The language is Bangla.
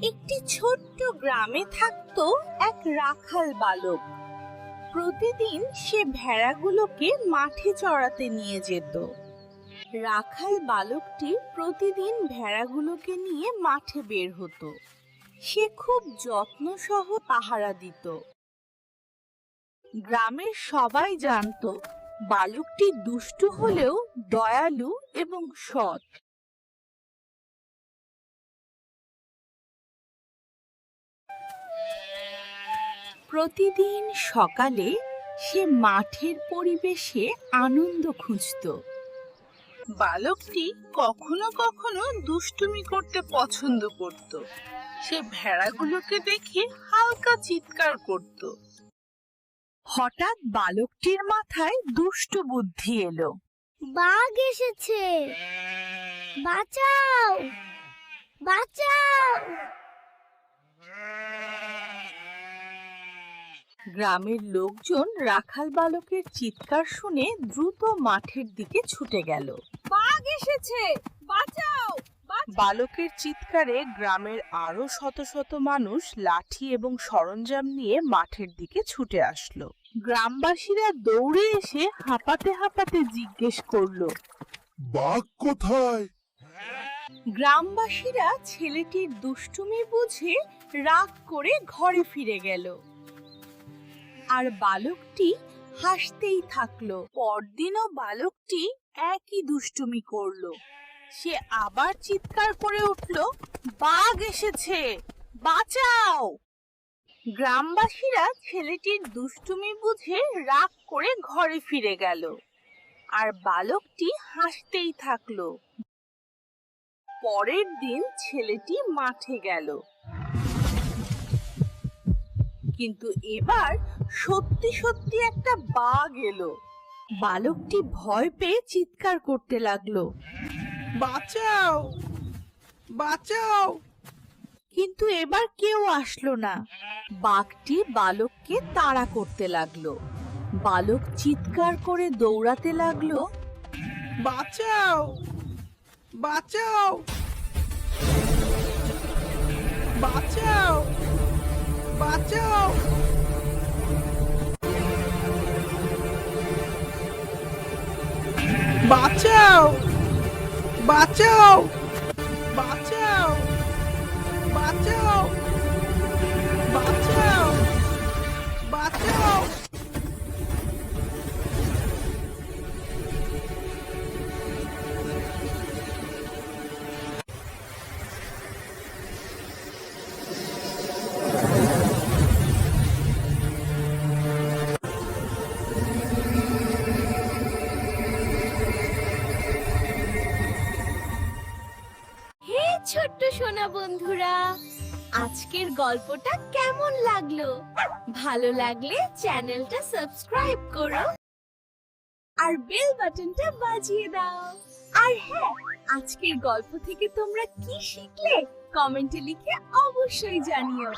একটি ছোট্ট গ্রামে থাকতো এক রাখাল বালক। প্রতিদিন সে ভেড়াগুলোকে মাঠে চড়াতে নিয়ে যেত। রাখাল বালকটি প্রতিদিন ভেড়াগুলোকে নিয়ে মাঠে বের হতো। সে খুব যত্ন সহ পাহারা দিত। গ্রামের সবাই জানতো বালকটি দুষ্টু হলেও দয়ালু এবং সৎ। প্রতিদিন সকালে সে মাঠের পরিবেশে আনন্দ খুঁজত। বালকটি কখনো কখনো দুষ্টুমি করতে পছন্দ করত। সে ভেড়াগুলোকে দেখে হালকা চিৎকার করত। হঠাৎ বালকটির মাথায় দুষ্ট বুদ্ধি এলো। বাঘ এসেছে, বাঁচাও বাঁচাও! গ্রামের লোকজন রাখাল বালকের চিৎকার শুনে দ্রুত মাঠের দিকে ছুটে গেল। বাঘ এসেছে, বাঁচাও! বালকের চিৎকারে গ্রামের আরো শত শত মানুষ লাঠি এবং সরঞ্জাম নিয়ে মাঠের দিকে ছুটে আসলো। গ্রামবাসীরা দৌড়ে এসে হাঁপাতে হাঁপাতে জিজ্ঞেস করলো, বাঘ কোথায়? গ্রামবাসীরা ছেলেটির দুষ্টুমি বুঝে রাগ করে ঘরে ফিরে গেল। আর বালকটি হাসতেই থাকলো। পরদিনও বালকটি একই দুষ্টুমি করলো। সে আবার চিৎকার করে উঠল, বাঘ এসেছে, বাঁচাও! গ্রামবাসীরা ছেলেটির দুষ্টুমি বুঝে রাগ করে ঘরে ফিরে গেল। আর বালকটি হাসতেই থাকলো। পরের দিন ছেলেটি মাঠে গেল, কিন্তু এবার সত্যি সত্যি একটা বাঘ এলো। বালকটি ভয় পেয়ে চিৎকার করতে লাগলো, বাঁচাও বাঁচাও! কিন্তু এবার কেউ আসলো না। বাঘটি বালককে তাড়া করতে লাগলো। বালক চিৎকার করে দৌড়াতে লাগলো, বাঁচাও বাঁচাও বাঁচাও বাঁচাও! বাঁচাও বাঁচাও বাঁচাও বাঁচাও বাঁচাও বাঁচাও! হে ছোট্ট সোনা বন্ধুরা, আজকের গল্পটা কেমন লাগলো? ভালো লাগলে চ্যানেলটা সাবস্ক্রাইব করো আর বেল বাটনটা বাজিয়ে দাও। আর হ্যাঁ, আজকের গল্প থেকে তোমরা কি শিখলে কমেন্টে লিখে অবশ্যই জানিও।